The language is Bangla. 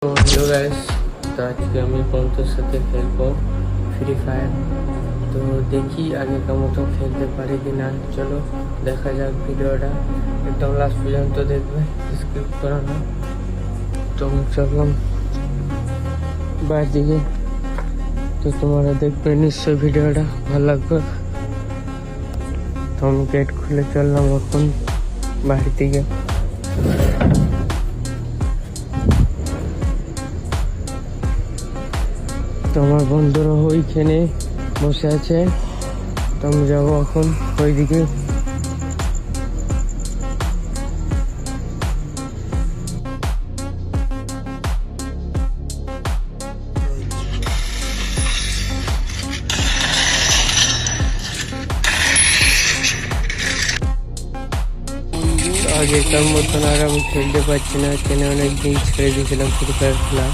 তো হ্যালো গাইস, তো আজকে আমি বন্ধুদের সাথে খেলবো ফ্রি ফায়ার। তো দেখি আগেকার মতো খেলতে পারি কি না। চলো দেখা যাক, ভিডিওটা একদম লাস্ট পর্যন্ত দেখবে, স্কিপ করো না। তো আমি চললাম বাইরের দিকে, তো তোমরা দেখবে নিশ্চয়ই, ভিডিওটা ভালো লাগবে। তো আমি গেট খুলে চললাম এখন বাড়ির দিকে। তো আমার বন্ধুরা ওইখানে বসে আছে, তো আমি যাবো এখন ওইদিকে। আগেকার মতন আর আমি খেলতে পারছি না, কেন অনেক দিন ছেড়ে দিয়েছিলাম ফ্রি ফায়ার খেলা।